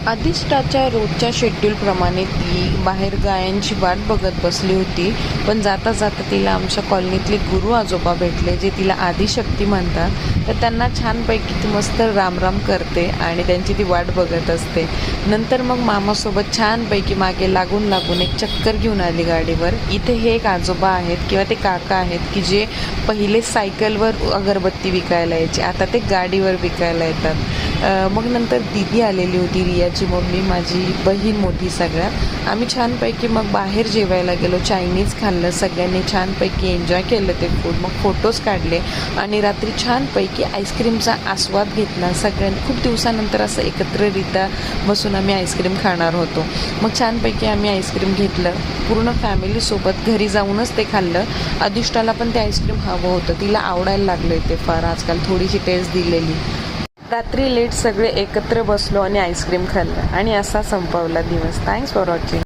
अधिष्ठाच्या रोजच्या शेड्यूलप्रमाणे ती बाहेर गायांची वाट बघत बसली होती. पण जाता जाता तिला आमच्या कॉलनीतले गुरु आजोबा भेटले, जे तिला आदिशक्ती म्हणतात. तर त्यांना छानपैकी ती मस्त रामराम करते आणि त्यांची ती वाट बघत असते. नंतर मग मामासोबत छानपैकी मागे लागून लागून एक चक्कर घेऊन आली गाडीवर. इथे हे एक आजोबा आहेत किंवा ते काका आहेत की जे पहिले सायकलवर अगरबत्ती विकायला यायचे, आता ते गाडीवर विकायला येतात. मग नंतर दीदी आलेली होती, रियाची मम्मी, माझी बहीण मोठी सगळ्यात. आम्ही छानपैकी मग बाहेर जेवायला गेलो, चायनीज खाल्लं, सगळ्यांनी छानपैकी एन्जॉय केलं ते फूड. मग फोटोज काढले आणि रात्री छानपैकी आईस्क्रीमचा आस्वाद घेतला. सगळ्यांनी खूप दिवसानंतर असं एकत्ररित्या बसून आम्ही आईस्क्रीम खाणार होतो. मग छानपैकी आम्ही आईस्क्रीम घेतलं, पूर्ण फॅमिलीसोबत घरी जाऊनच ते खाल्लं. अधिष्ठाला पण ते आईस्क्रीम हवं होतं, तिला आवडायला लागलं ते फार आजकाल, थोडीशी टेस्ट दिलेली. रात्री लेट सगळे एकत्र बसलो आणि आईस्क्रीम खाल्लं आणि असा संपवला दिवस. Thanks for watching.